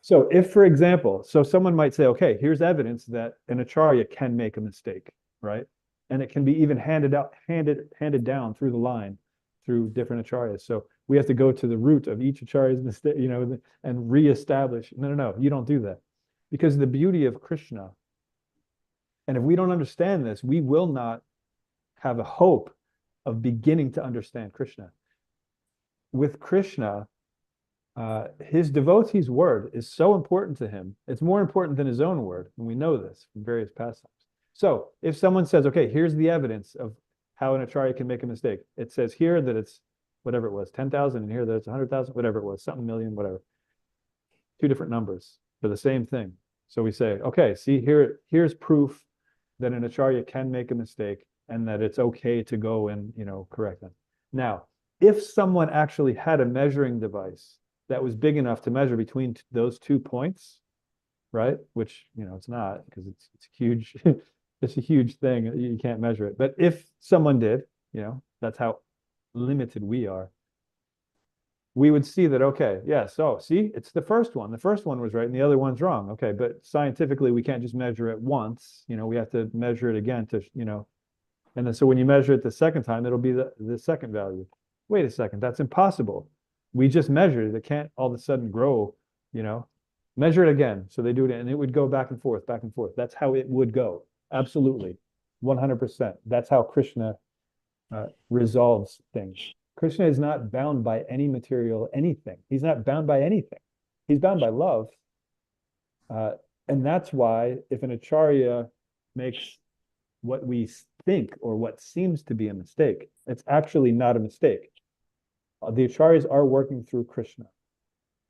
So if, for example, someone might say, okay, here's evidence that an acharya can make a mistake, right? And it can be even handed down through the line, through different acharyas. So we have to go to the root of each acharya's mistake, and reestablish. No, you don't do that. Because the beauty of Krishna, and if we don't understand this, we will not have a hope of beginning to understand Krishna. With Krishna, his devotee's word is so important to him. It's more important than his own word, and we know this from various pastimes. So if someone says, okay, here's the evidence of how an acharya can make a mistake. It says here that it's whatever it was, 10,000, and here that it's 100,000, whatever it was, something million, whatever. 2 different numbers for the same thing. So we say, okay, see, here's proof that an acharya can make a mistake and that it's okay to go and, correct them. Now, if someone actually had a measuring device that was big enough to measure between those 2 points, right? Which, it's not, because it's huge. It's a huge thing. You can't measure it. But if someone did, that's how limited we are. We would see that, okay, yeah, so see, it's the first one. The first one was right and the other one's wrong. Okay, but scientifically, we can't just measure it once. We have to measure it again to, and then so when you measure it the second time, it'll be the second value. Wait a second, that's impossible. We just measured it. It can't all of a sudden grow, Measure it again. So they do it, and it would go back and forth, back and forth. That's how it would go. Absolutely, 100%. That's how Krishna resolves things. Krishna is not bound by any material anything. He's not bound by anything. He's bound by love. And that's why if an acharya makes what we think or what seems to be a mistake, it's actually not a mistake. The acharyas are working through Krishna.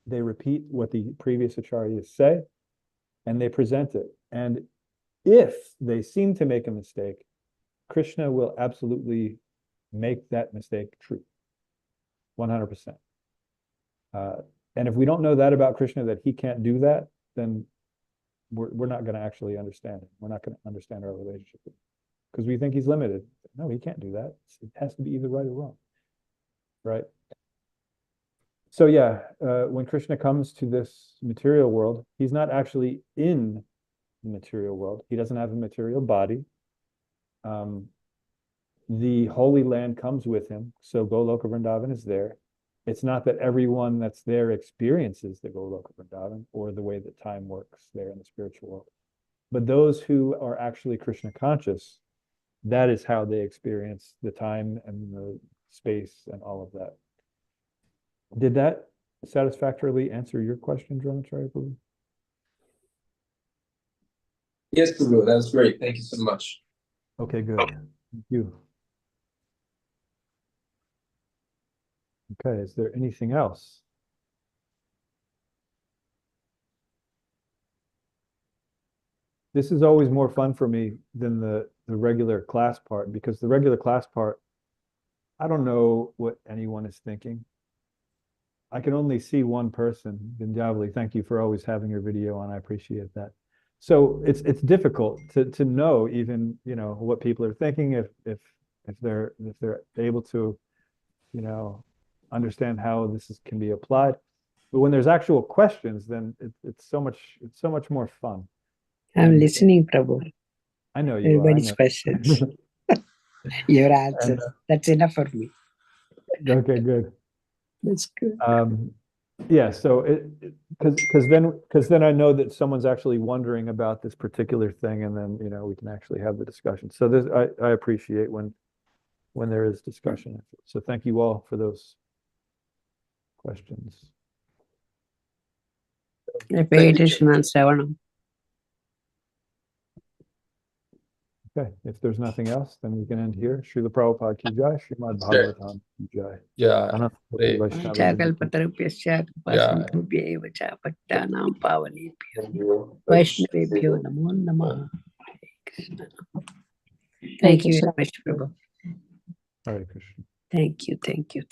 They repeat what the previous acharyas say, and they present it. And if they seem to make a mistake, Krishna will absolutely make that mistake true, 100%. And if we don't know that about Krishna, that he can't do that, then we're not going to actually understand him. We're not going to understand our relationship with him, because we think he's limited. No, he can't do that. It has to be either right or wrong, right? So yeah, when Krishna comes to this material world, he's not actually in the material world. He doesn't have a material body. The Holy Land comes with him, so Goloka Vrindavan is there. It's not that everyone that's there experiences the Goloka Vrindavan or the way that time works there in the spiritual world. But those who are actually Krishna conscious, that is how they experience the time and the space and all of that. Did that satisfactorily answer your question, Dronacharya Prabhu? Yes, Prabhu, that was great. Thank you so much. Okay, good. Thank you. Okay, is there anything else? This is always more fun for me than the regular class part, because the regular class part, I don't know what anyone is thinking. I can only see one person. Vindhyavali, thank you for always having your video on. I appreciate that. So it's difficult to know even, what people are thinking, if they're able to, understand how this can be applied. But when there's actual questions, then it's so much more fun. I'm listening, Prabhu. I know you Everybody's are. questions. Your answers. That's enough for me. Okay, good. That's good. Yeah, so because then I know that someone's actually wondering about this particular thing, and then, we can actually have the discussion. So this, I appreciate when there is discussion. So thank you all for those questions. Repeat it, Shriman Shravanam. Okay, if there's nothing else, then we can end here. Srila Prabhupada ki jai, Srimad Jai. Bhagavatam ki jai. Yeah. Ananta Great. Vaishnava Panchakalpatarupyascha Kripasindhubhya cha Pattanam Pavanebhyo Vaishnavebhyo Namo Namaha. Thank you very much, Prabhu. Hare Krishna. Thank you.